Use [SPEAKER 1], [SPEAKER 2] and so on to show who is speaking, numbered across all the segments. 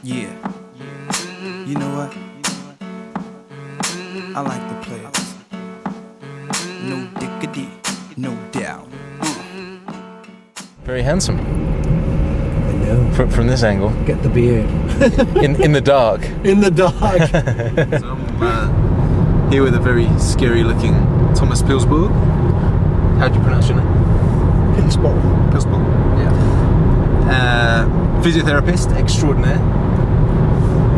[SPEAKER 1] Yeah. You know what? I like the players. No diggity, no doubt.
[SPEAKER 2] Very handsome.
[SPEAKER 3] I know.
[SPEAKER 2] From this angle.
[SPEAKER 3] Get the beard.
[SPEAKER 2] in the dark.
[SPEAKER 3] In the dark.
[SPEAKER 2] So I'm here with a very scary looking Tomas Pilsborg. How do you pronounce your name?
[SPEAKER 3] Pilsborg.
[SPEAKER 2] Pilsborg. Yeah. Physiotherapist extraordinaire.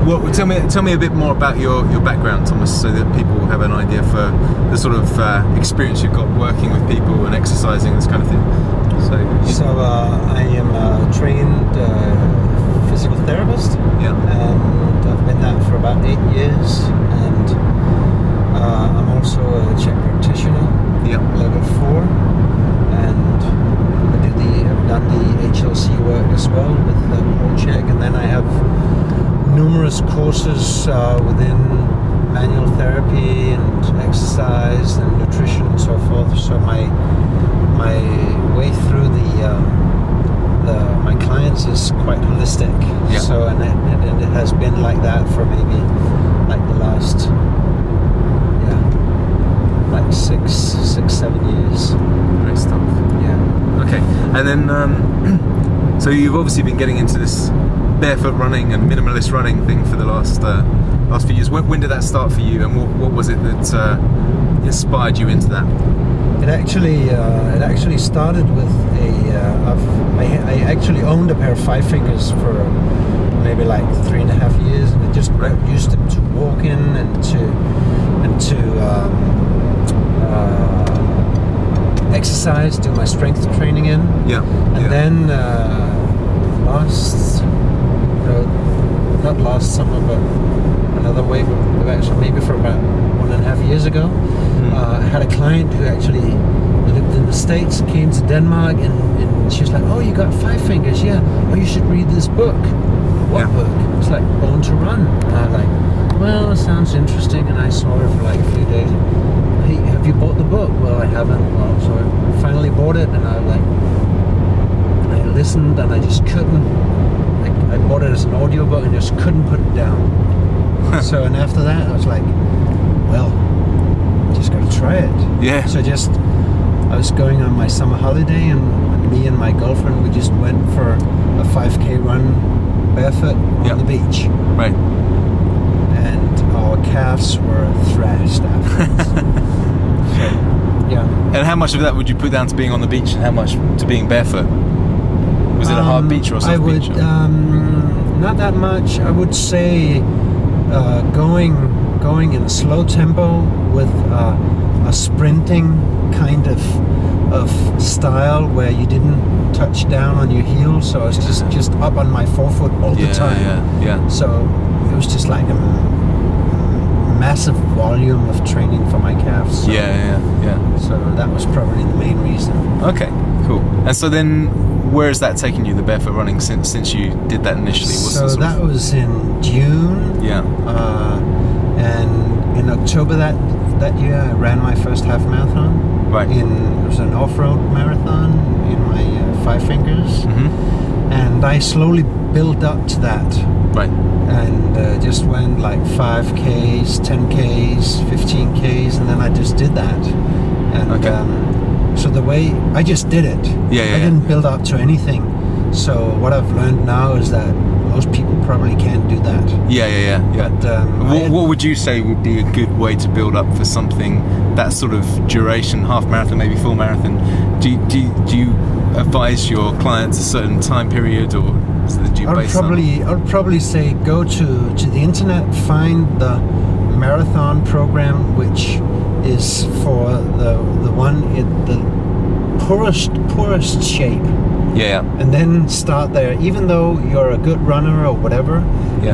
[SPEAKER 2] Well, tell me a bit more about your background, Thomas, so that people have an idea for the sort of experience you've got working with people and exercising, this kind of thing.
[SPEAKER 3] So I am a trained physical therapist.
[SPEAKER 2] Yeah.
[SPEAKER 3] And I've been that for about 8 years. And I'm also a CHEK Practitioner.
[SPEAKER 2] Yeah.
[SPEAKER 3] Level 4. And I've done the HLC work as well with CHEK, and then I have numerous courses within manual therapy and exercise and nutrition and so forth. So my way through my clients is quite holistic.
[SPEAKER 2] Yeah.
[SPEAKER 3] So and it has been like that for maybe like the last like 6-7 years.
[SPEAKER 2] Great stuff.
[SPEAKER 3] Yeah.
[SPEAKER 2] Okay, and then so you've obviously been getting into this barefoot running and minimalist running thing for the last few years. When did that start for you, and what was it that inspired you into that?
[SPEAKER 3] It actually started with I actually owned a pair of 5 fingers for maybe like 3.5 years, and I just used them to walk in and to exercise, do my strength training in.
[SPEAKER 2] Yeah.
[SPEAKER 3] And then not last summer, but another wave of action, maybe for about 1.5 years ago. I had a client who actually lived in the States, came to Denmark, and she was like, "Oh, you got 5 fingers? Yeah. Oh, you should read this book." What book? It's like Born to Run. And I was like, well, it sounds interesting, and I saw her for like a few days. Hey, have you bought the book? Well, I haven't. Well, so I finally bought it, and I listened, and I just couldn't. I bought it as an audiobook and just couldn't put it down. So, and after that, I was like, well, I just got to try it.
[SPEAKER 2] Yeah.
[SPEAKER 3] So I was going on my summer holiday, and me and my girlfriend, we just went for a 5K run barefoot on the beach.
[SPEAKER 2] Right.
[SPEAKER 3] And our calves were thrashed afterwards. So, yeah.
[SPEAKER 2] And how much of that would you put down to being on the beach, and how much to being barefoot? Was it a hard beach or a soft beach?
[SPEAKER 3] Not that much. I would say going in a slow tempo with a sprinting kind of style where you didn't touch down on your heels, so I was just up on my forefoot all the time.
[SPEAKER 2] Yeah.
[SPEAKER 3] So it was just like a massive volume of training for my calves. So,
[SPEAKER 2] Yeah.
[SPEAKER 3] So that was probably the main reason.
[SPEAKER 2] Okay, cool. And so then, where has that taken you, the barefoot running, since you did that initially?
[SPEAKER 3] So that was in June.
[SPEAKER 2] Yeah.
[SPEAKER 3] And in October that year, I ran my first half marathon.
[SPEAKER 2] Right.
[SPEAKER 3] It was an off-road marathon in my 5 fingers.
[SPEAKER 2] Mm-hmm.
[SPEAKER 3] And I slowly built up to that.
[SPEAKER 2] Right.
[SPEAKER 3] And just went like 5Ks, 10Ks, 15Ks, and then I just did that. And so the way I just did it, I didn't build up to anything. So what I've learned now is that most people probably can't do that.
[SPEAKER 2] Yeah.
[SPEAKER 3] But,
[SPEAKER 2] what would you say would be a good way to build up for something that sort of duration, half marathon, maybe full marathon? Do you advise your clients a certain time period, or do you base
[SPEAKER 3] I would probably say go to the internet, find the marathon program, which is for the one in the poorest shape.
[SPEAKER 2] Yeah.
[SPEAKER 3] And then start there. Even though you're a good runner or whatever,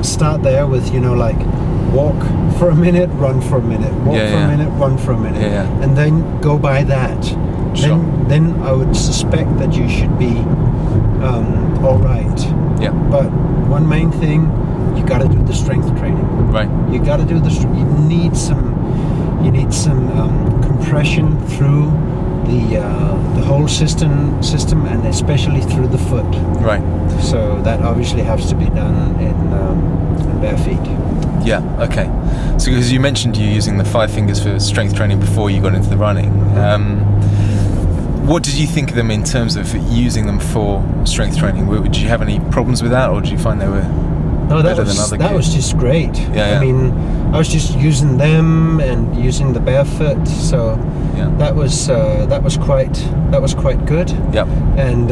[SPEAKER 3] start there with, like, walk for a minute, run for a minute, walk for a minute, run for a minute.
[SPEAKER 2] Yeah.
[SPEAKER 3] And then go by that.
[SPEAKER 2] Sure.
[SPEAKER 3] Then I would suspect that you should be all right.
[SPEAKER 2] Yeah.
[SPEAKER 3] But one main thing, you got to do the strength training.
[SPEAKER 2] Right.
[SPEAKER 3] You got to do you need some compression through the whole system, and especially through the foot.
[SPEAKER 2] Right.
[SPEAKER 3] So that obviously has to be done in bare feet.
[SPEAKER 2] Yeah. Okay. So because you mentioned you using the 5 fingers for strength training before you got into the running. What did you think of them in terms of using them for strength training? Did you have any problems with that, or did you find they were better than other
[SPEAKER 3] that
[SPEAKER 2] gear?
[SPEAKER 3] was just great.
[SPEAKER 2] Yeah.
[SPEAKER 3] I mean, I was just using them and using the Barefoot, so that was quite good.
[SPEAKER 2] Yeah.
[SPEAKER 3] And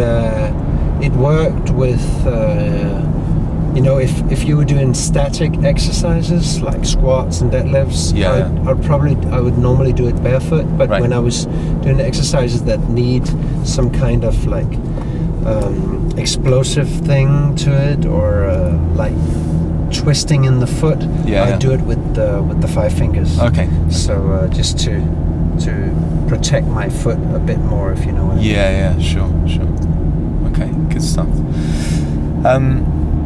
[SPEAKER 3] it worked with if you were doing static exercises like squats and deadlifts, I would normally do it barefoot, but when I was doing exercises that need some kind of like explosive thing to it, or like twisting in the foot, I do it with the 5 fingers.
[SPEAKER 2] Okay.
[SPEAKER 3] So just to protect my foot a bit more, if you know what I mean.
[SPEAKER 2] Yeah, sure. Okay, good stuff.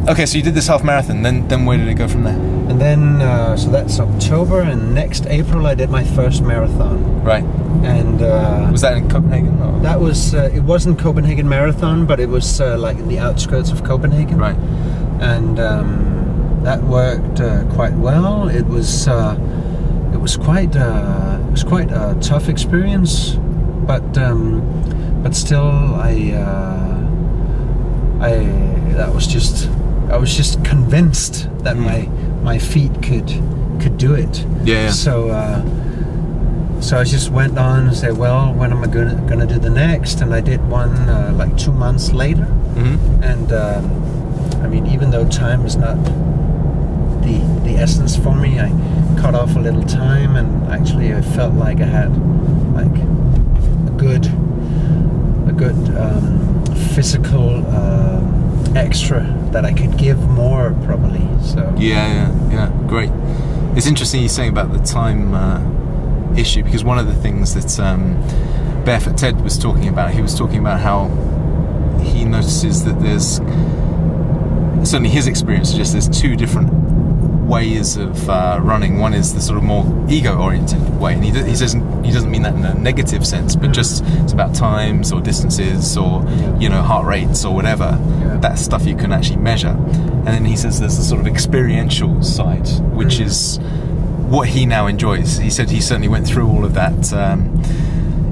[SPEAKER 2] Okay, so you did this half marathon, then where did it go from there?
[SPEAKER 3] And then, so that's October, and next April I did my first marathon.
[SPEAKER 2] Right.
[SPEAKER 3] And
[SPEAKER 2] was that in Copenhagen? Or?
[SPEAKER 3] That was, it wasn't Copenhagen Marathon, but it was like in the outskirts of Copenhagen.
[SPEAKER 2] Right.
[SPEAKER 3] And that worked quite well. It was quite a tough experience, but still I was just convinced that my feet could do it.
[SPEAKER 2] Yeah.
[SPEAKER 3] So I just went on and said, well, when am I gonna do the next? And I did one like 2 months later.
[SPEAKER 2] Mm-hmm.
[SPEAKER 3] And I mean, even though time is not the essence for me, I cut off a little time, and actually I felt like I had like a good physical extra that I could give more, probably. So
[SPEAKER 2] yeah, great. It's interesting you saying about the time issue, because one of the things that Barefoot Ted was talking about, he was talking about how he notices that there's, certainly his experience suggests there's 2 different ways of running. One is the sort of more ego-oriented way, and he doesn't mean that in a negative sense, but just it's about times or distances or heart rates or whatever. That stuff you can actually measure. And then he says there's the sort of experiential side, which is what he now enjoys. He said he certainly went through all of that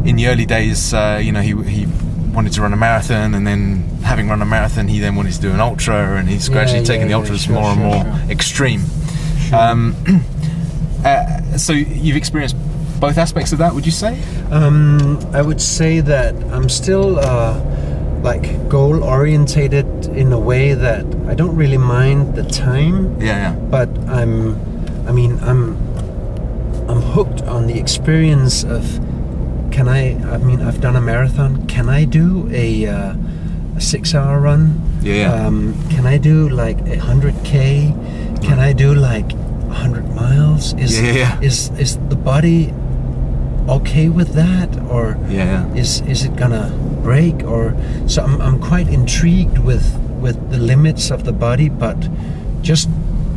[SPEAKER 2] in the early days. He wanted to run a marathon, and then having run a marathon, he then wanted to do an ultra, and he's gradually taken the ultras more and more extreme. So you've experienced both aspects of that, would you say?
[SPEAKER 3] I would say that I'm still like goal orientated in a way that I don't really mind the time. But I'm hooked on the experience of, I've done a marathon. Can I do a 6-hour run? Can I do like 100K? Can I do like 100 miles? Is the body okay with that, or is it gonna break? Or so I'm quite intrigued with the limits of the body, but just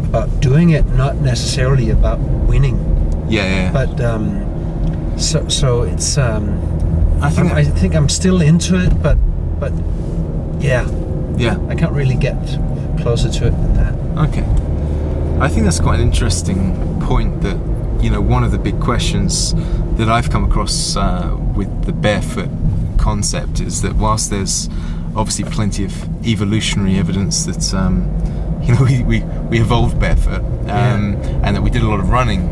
[SPEAKER 3] about doing it, not necessarily about winning. But so it's I think I'm still into it, but I can't really get closer to it than that.
[SPEAKER 2] Okay. I think that's quite an interesting point, that one of the big questions that I've come across with the barefoot concept is that whilst there's obviously plenty of evolutionary evidence that we evolved barefoot, and that we did a lot of running,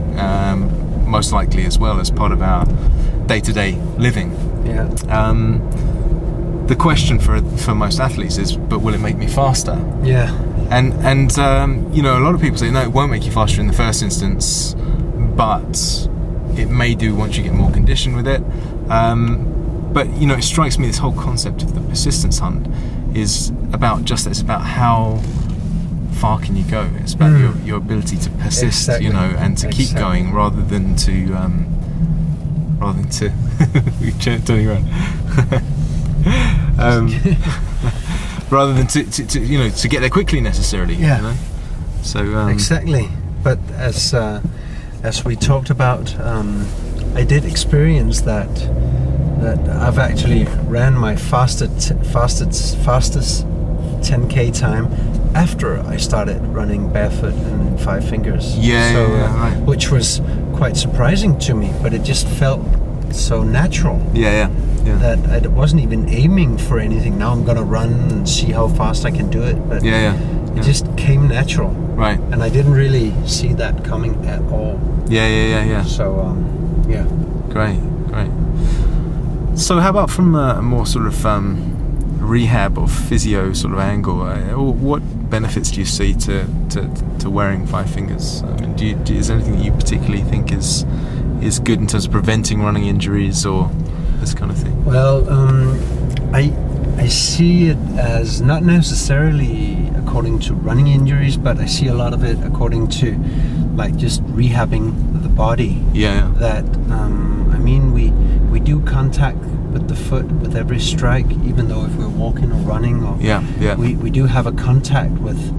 [SPEAKER 2] most likely as well as part of our day-to-day living. The question for most athletes is, but will it make me faster? And a lot of people say, no, it won't make you faster in the first instance, but it may do once you get more conditioned with it. But it strikes me, this whole concept of the persistence hunt is about just that. It's about how far can you go. It's about your ability to persist, and to keep going, rather than to turning around. Rather than to get there quickly necessarily. So
[SPEAKER 3] exactly. But as we talked about, I did experience that that I've actually ran my fastest 10K time after I started running barefoot and 5 fingers.
[SPEAKER 2] Right.
[SPEAKER 3] Which was quite surprising to me, but it just felt so natural.
[SPEAKER 2] Yeah.
[SPEAKER 3] That I wasn't even aiming for anything. Now I'm gonna run and see how fast I can do it. But it just came natural.
[SPEAKER 2] Right.
[SPEAKER 3] And I didn't really see that coming at all.
[SPEAKER 2] Yeah.
[SPEAKER 3] So, yeah.
[SPEAKER 2] Great. So how about from a more sort of rehab or physio sort of angle? What benefits do you see to wearing 5 fingers? I mean, is there anything that you particularly think is good in terms of preventing running injuries or this kind of thing?
[SPEAKER 3] Well, I see it as not necessarily according to running injuries, but I see a lot of it according to like just rehabbing the body.
[SPEAKER 2] Yeah.
[SPEAKER 3] That I mean, we do contact with the foot with every strike, even though if we're walking or running, or we do have a contact with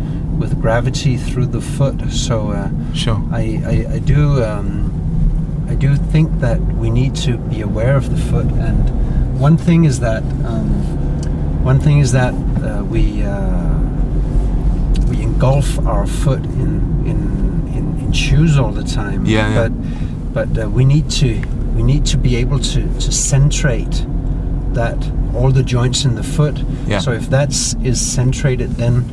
[SPEAKER 3] gravity through the foot. So
[SPEAKER 2] sure.
[SPEAKER 3] I do think that we need to be aware of the foot, and one thing is that we engulf our foot in shoes all the time. But we need to be able to centrate that all the joints in the foot. So if is centrated, then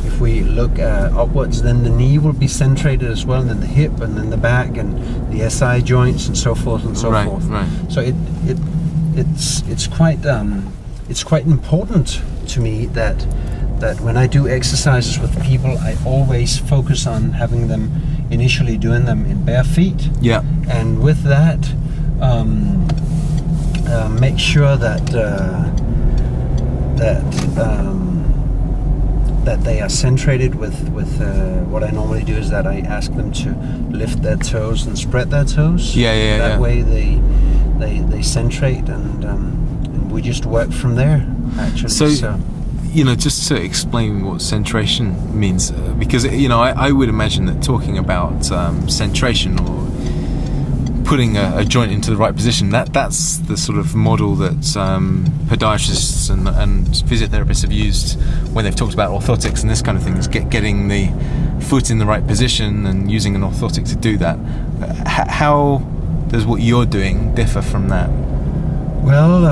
[SPEAKER 3] if we look upwards, then the knee will be centrated as well, and then the hip, and then the back, and the SI joints, and so forth and so forth.
[SPEAKER 2] Right.
[SPEAKER 3] So it's quite important to me that when I do exercises with people, I always focus on having them initially doing them in bare feet.
[SPEAKER 2] Yeah.
[SPEAKER 3] And with that, make sure that they are centrated with what I normally do is that I ask them to lift their toes and spread their toes. That way they centrate, and we just work from there, actually.
[SPEAKER 2] So just to explain what centration means, because I would imagine that talking about centration or putting a joint into the right position, that's the sort of model that podiatrists and physiotherapists have used when they've talked about orthotics and this kind of thing, is getting the foot in the right position and using an orthotic to do that. How does what you're doing differ from that?
[SPEAKER 3] Well,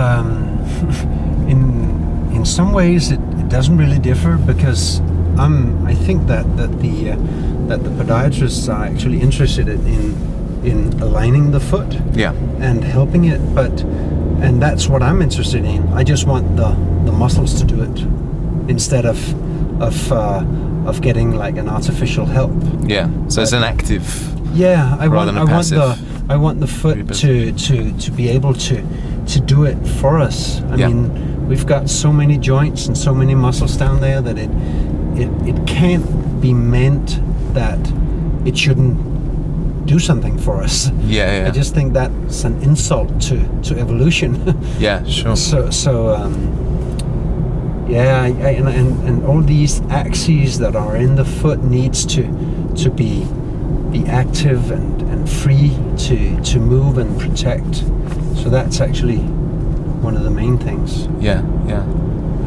[SPEAKER 3] in some ways it doesn't really differ, because I think that the podiatrists are actually interested in aligning the foot and helping it, and that's what I'm interested in. I just want the muscles to do it instead of getting like an artificial help.
[SPEAKER 2] So it's an active
[SPEAKER 3] I
[SPEAKER 2] rather than a passive.
[SPEAKER 3] I want the foot to be able to do it for us. I mean, we've got so many joints and so many muscles down there that it can't be meant that it shouldn't do something for us. I just think that's an insult to evolution.
[SPEAKER 2] Sure.
[SPEAKER 3] And all these axes that are in the foot needs to be active and free to move and protect. So that's actually one of the main things.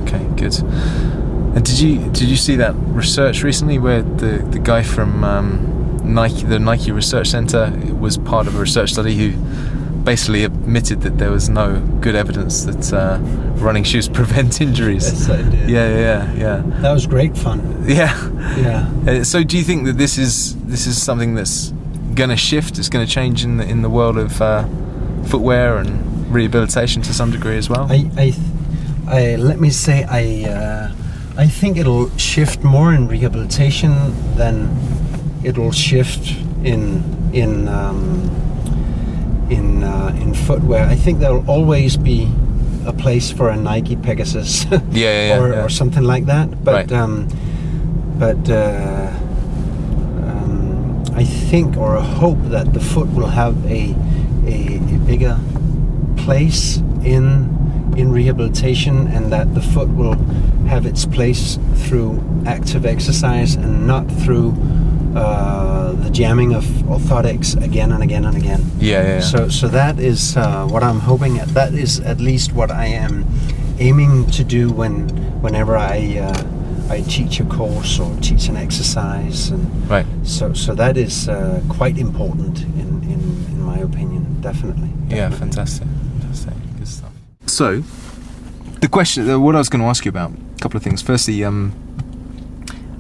[SPEAKER 2] Okay, good. And did you see that research recently where the guy from the Nike Research Center was part of a research study who basically admitted that there was no good evidence that running shoes prevent injuries?
[SPEAKER 3] Yes, I did.
[SPEAKER 2] Yeah.
[SPEAKER 3] That was great fun.
[SPEAKER 2] Yeah. So do you think that this is something that's going to shift? It's going to change in the world of footwear and rehabilitation to some degree as well?
[SPEAKER 3] I think it'll shift more in rehabilitation than it'll shift in footwear. I think there'll always be a place for a Nike Pegasus or something like that. But I think or hope that the foot will have a bigger place in rehabilitation, and that the foot will have its place through active exercise and not through the jamming of orthotics again and again and again.
[SPEAKER 2] Yeah.
[SPEAKER 3] So that is what I'm hoping at. That is at least what I am aiming to do whenever I teach a course or teach an exercise, and
[SPEAKER 2] Right.
[SPEAKER 3] so that is quite important in my opinion, definitely.
[SPEAKER 2] Yeah, fantastic. Good stuff. So, the question, what I was going to ask you about, a couple of things. Firstly, in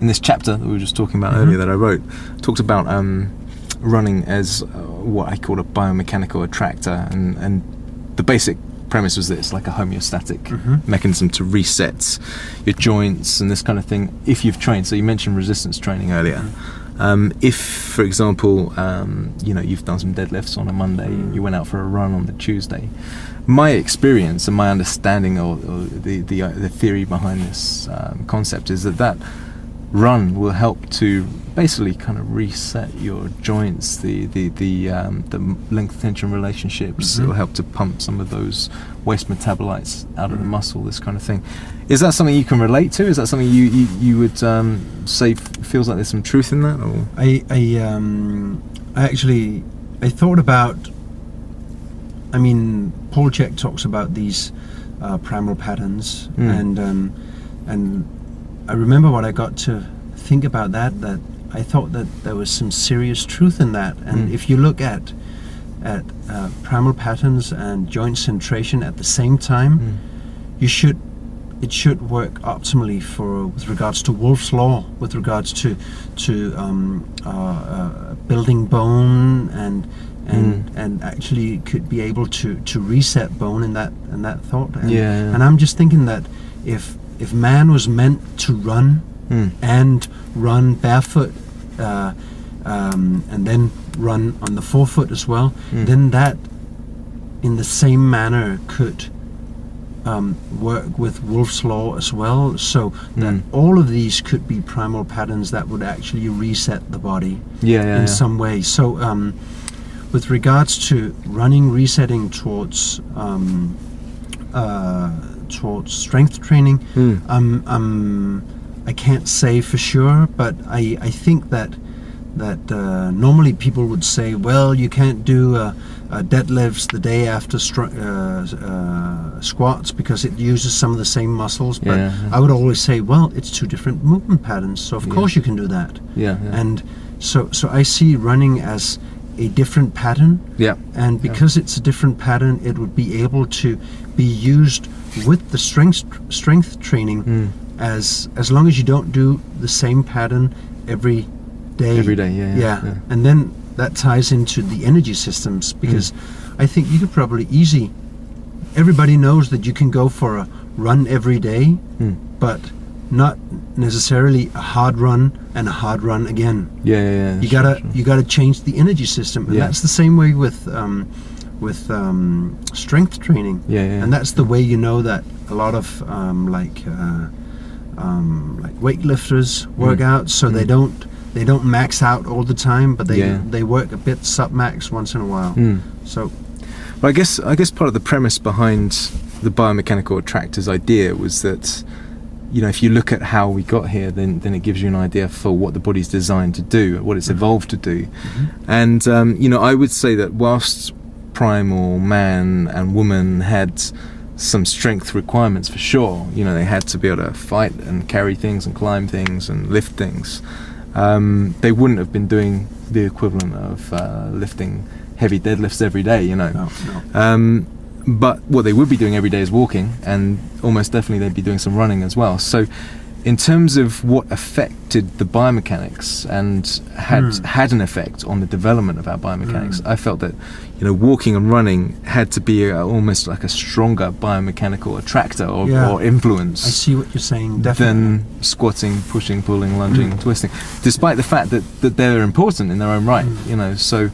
[SPEAKER 2] this chapter that we were just talking about earlier that I wrote, talked about running as what I call a biomechanical attractor, and the basic premise was that it's like a homeostatic mechanism to reset your joints and this kind of thing if you've trained. So you mentioned resistance training earlier. If, for example, you've done some deadlifts on a Monday and you went out for a run on the Tuesday, my experience and my understanding or the theory behind this concept is that run will help to basically kind of reset your joints, the length tension relationships. It will help to pump some of those waste metabolites out of the muscle, this kind of thing. Is that something you can relate to? Is that something you would say feels like there's some truth in that? Or?
[SPEAKER 3] I thought about, I mean, Paul CHEK talks about these primal patterns, and I remember when I got to think about that I thought that there was some serious truth in that. And if you look at primal patterns and joint centration at the same time, it should work optimally with regards to Wolff's law, with regards to building bone and actually could be able to reset bone in that thought. And I'm just thinking that if man was meant to run and run barefoot and then run on the forefoot as well, then that in the same manner could work with Wolff's law as well, so that all of these could be primal patterns that would actually reset the body in some way. So with regards to running, resetting towards strength training, I can't say for sure, but I think that normally people would say, well, you can't do deadlifts the day after squats because it uses some of the same muscles. But I would always say, well, it's two different movement patterns, so of course you can do that. And so I see running as a different pattern, and because it's a different pattern, it would be able to be used with the strength training as long as you don't do the same pattern every day. And then that ties into the energy systems, because I think you could probably everybody knows that you can go for a run every day, but not necessarily a hard run and a hard run again. You gotta change the energy system, and that's the same way with strength training. And that's the way you know that a lot of like weightlifters work out, so they don't max out all the time, but they work a bit sub-max once in a while. So,
[SPEAKER 2] well, I guess part of the premise behind the biomechanical attractors idea was that, if you look at how we got here, then it gives you an idea for what the body's designed to do, what it's evolved to do. And I would say that whilst primal man and woman had some strength requirements for sure, they had to be able to fight and carry things and climb things and lift things, they wouldn't have been doing the equivalent of lifting heavy deadlifts every day, No. But what they would be doing every day is walking, and almost definitely they'd be doing some running as well. So in terms of what affected the biomechanics and had an effect on the development of our biomechanics, I felt that walking and running had to be almost like a stronger biomechanical attractor or influence.
[SPEAKER 3] I see what you're saying, definitely.
[SPEAKER 2] Than squatting, pushing, pulling, lunging, twisting, despite the fact that they're important in their own right. So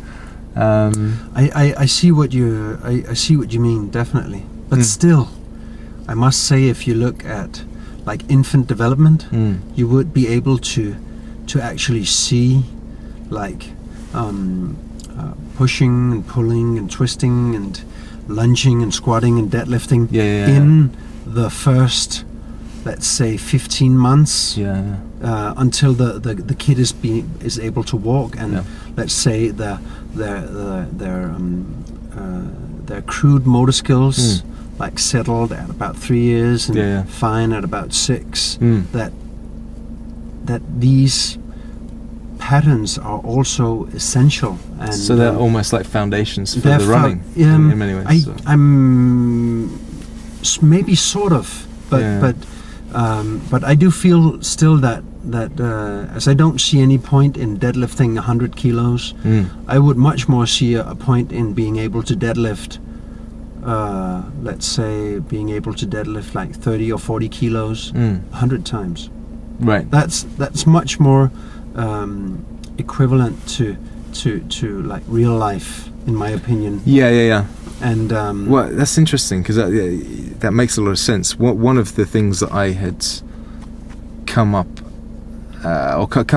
[SPEAKER 3] I see what you mean, definitely. But still, I must say, if you look at like infant development, you would be able to actually see like pushing and pulling and twisting and lunging and squatting and deadlifting in the first, let's say, 15 months until the kid is able to walk, and let's say their crude motor skills like settled at about 3 years and fine at about 6. That these patterns are also essential, and
[SPEAKER 2] so they're almost like foundations for the running in many ways.
[SPEAKER 3] I'm maybe sort of, but I do feel still that as I don't see any point in deadlifting 100 kilos, I would much more see a point in being able to deadlift. Let's say being able to deadlift like 30 or 40 kilos 100 times.
[SPEAKER 2] Right.
[SPEAKER 3] That's much more equivalent to like real life, in my opinion.
[SPEAKER 2] Yeah.
[SPEAKER 3] And
[SPEAKER 2] well, that's interesting, because that makes a lot of sense. One of the things that I had come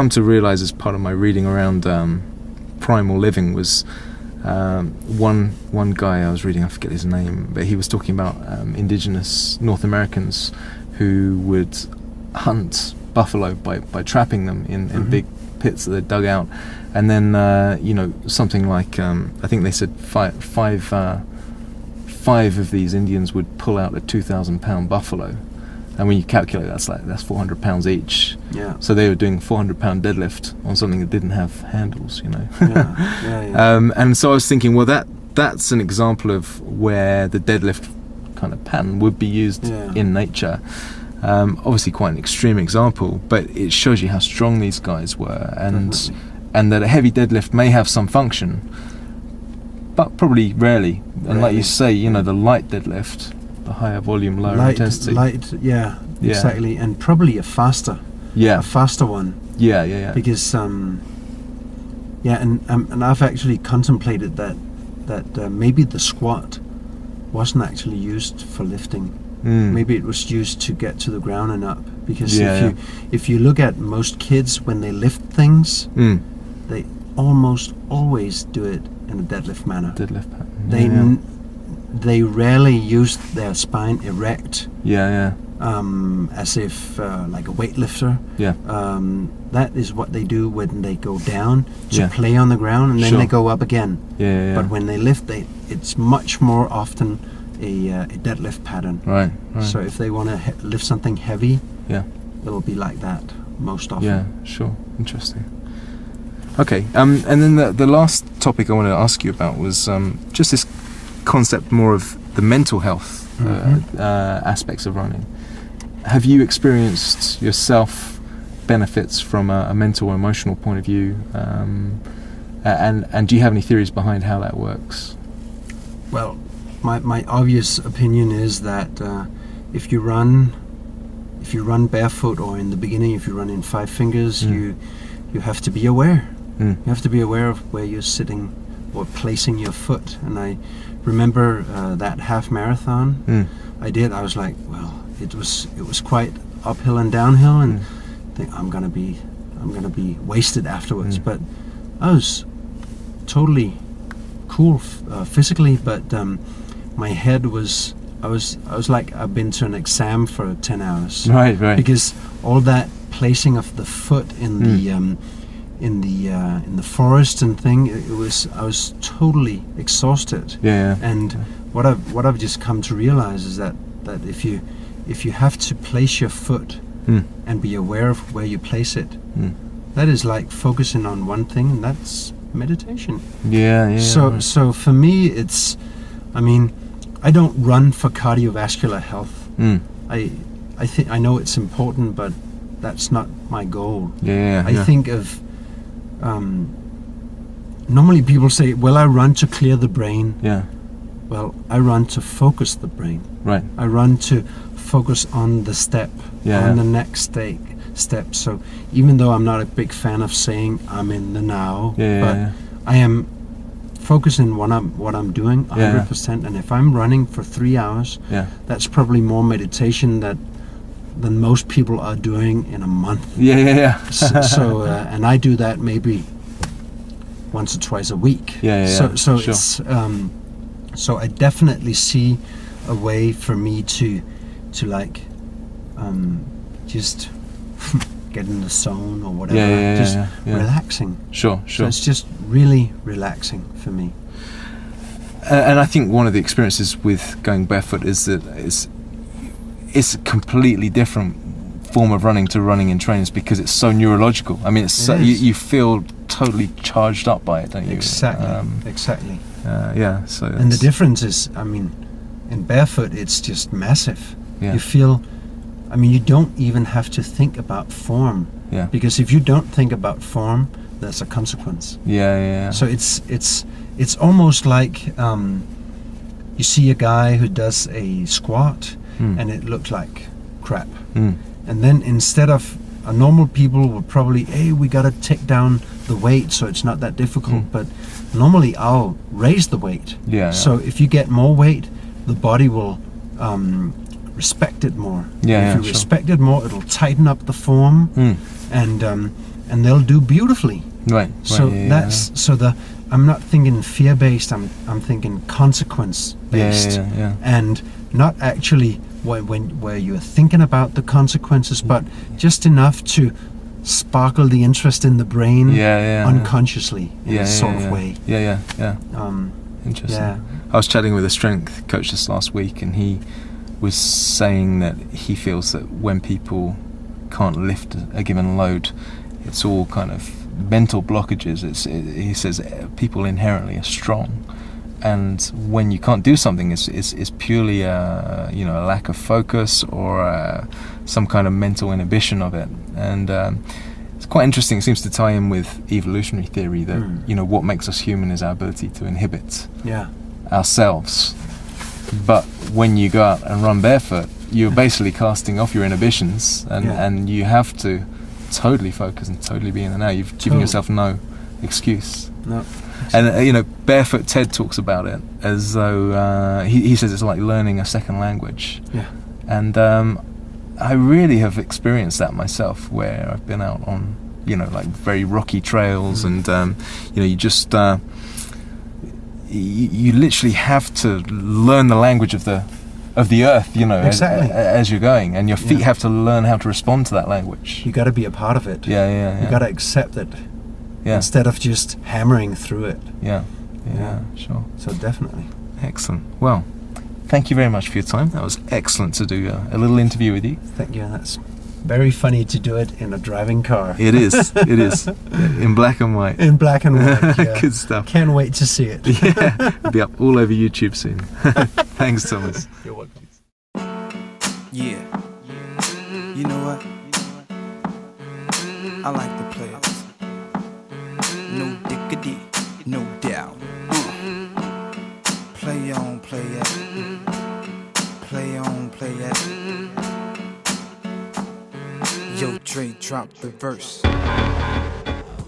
[SPEAKER 2] to realize as part of my reading around primal living was one guy I was reading, I forget his name, but he was talking about indigenous North Americans who would hunt buffalo by trapping them in big pits that they dug out, and then something like I think they said five of these Indians would pull out a 2,000-pound buffalo, and when you calculate that's 400 pounds each. Yeah. So they were doing 400-pound deadlift on something that didn't have handles, Yeah. And so I was thinking, well, that's an example of where the deadlift kind of pattern would be used in nature. Obviously quite an extreme example, but it shows you how strong these guys were, and that a heavy deadlift may have some function, but probably rarely. And like you say, the light deadlift, the higher volume, lower intensity.
[SPEAKER 3] Exactly, and probably a faster one. Yeah. Because and I've actually contemplated that maybe the squat wasn't actually used for lifting. Maybe it was used to get to the ground and up, because if you look at most kids when they lift things, they almost always do it in a deadlift manner. They rarely use their spine erect. As if like a weightlifter. That is what they do when they go down to play on the ground, and then they go up again. But when they lift, it's much more often a deadlift pattern. Right. So if they want to lift something heavy, it'll be like that most often.
[SPEAKER 2] Yeah, sure. Interesting. Okay, and then the last topic I wanted to ask you about was just this concept more of the mental health aspects of running. Have you experienced yourself benefits from a mental or emotional point of view? And do you have any theories behind how that works?
[SPEAKER 3] Well, my obvious opinion is that if you run barefoot, or in the beginning if you run in 5 fingers, you have to be aware. You have to be aware of where you're sitting or placing your foot. And I remember that half marathon I did. I was like, well, it was quite uphill and downhill, and I think I'm gonna be wasted afterwards. But I was totally cool physically, but my head was I was like I've been to an exam for 10 hours.
[SPEAKER 2] Right.
[SPEAKER 3] Because all that placing of the foot in the forest and thing, I was totally exhausted. And what I've just come to realize is that if you have to place your foot and be aware of where you place it, that is like focusing on one thing, and that's meditation. So for me, it's, I don't run for cardiovascular health. I know it's important, but that's not my goal. I think of normally people say, well, I run to clear the brain. Well, I run to focus the brain.
[SPEAKER 2] Right.
[SPEAKER 3] I run to focus on the step, on the next step. So even though I'm not a big fan of saying I'm in the now, I am focusing what I'm doing 100%. And if I'm running for 3 hours, that's probably more meditation than most people are doing in a month. So and I do that maybe once or twice a week. So it's so I definitely see a way for me to like just get in the zone or whatever. Just relaxing.
[SPEAKER 2] Sure.
[SPEAKER 3] So it's just really relaxing for me.
[SPEAKER 2] And I think one of the experiences with going barefoot is that it's a completely different form of running to running in trains because it's so neurological. I mean, it's so, you feel totally charged up by it, don't you?
[SPEAKER 3] Exactly.
[SPEAKER 2] So
[SPEAKER 3] and the difference is, I mean, in barefoot it's just massive.
[SPEAKER 2] Yeah.
[SPEAKER 3] You feel, I mean, you don't even have to think about form.
[SPEAKER 2] Yeah.
[SPEAKER 3] Because if you don't think about form, there's a consequence.
[SPEAKER 2] Yeah.
[SPEAKER 3] So it's almost like you see a guy who does a squat and it looks like crap. And then instead of a normal people would probably, hey, we gotta take down the weight so it's not that difficult. But normally I'll raise the weight. So if you get more weight, the body will respect it more. If you respect it more, it'll tighten up the form, and they'll do beautifully.
[SPEAKER 2] Right.
[SPEAKER 3] So so I'm not thinking fear-based. I'm thinking consequence-based, and not actually where you're thinking about the consequences, but just enough to sparkle the interest in the brain unconsciously in a sort of way.
[SPEAKER 2] Interesting. I was chatting with a strength coach this last week, and he was saying that he feels that when people can't lift a given load, it's all kind of mental blockages. He says people inherently are strong, and when you can't do something, it's purely a lack of focus or some kind of mental inhibition of it. And it's quite interesting. It seems to tie in with evolutionary theory that what makes us human is our ability to inhibit ourselves. But when you go out and run barefoot, you're basically casting off your inhibitions, and you have to totally focus and totally be in the now. You've given yourself no excuse.
[SPEAKER 3] No.
[SPEAKER 2] And Barefoot Ted talks about it as though he says it's like learning a second language. And I really have experienced that myself, where I've been out on like very rocky trails, and you just you literally have to learn the language of the earth, as you're going, and your feet have to learn how to respond to that language.
[SPEAKER 3] You got to be a part of it. You got to accept it instead of just hammering through it.
[SPEAKER 2] Sure.
[SPEAKER 3] So definitely.
[SPEAKER 2] Excellent. Well, thank you very much for your time. That was excellent to do a little interview with you.
[SPEAKER 3] Thank you. That's very funny to do it in a driving car.
[SPEAKER 2] It is. In black and white.
[SPEAKER 3] In black and white.
[SPEAKER 2] Good stuff.
[SPEAKER 3] Can't wait to see it.
[SPEAKER 2] It'll be up all over YouTube soon. Thanks, Thomas.
[SPEAKER 3] You're welcome.
[SPEAKER 1] Yeah. You know what? I like the players. No diggity, no doubt. Play on, play it. Play on, play it. Yo, Dre, drop the verse.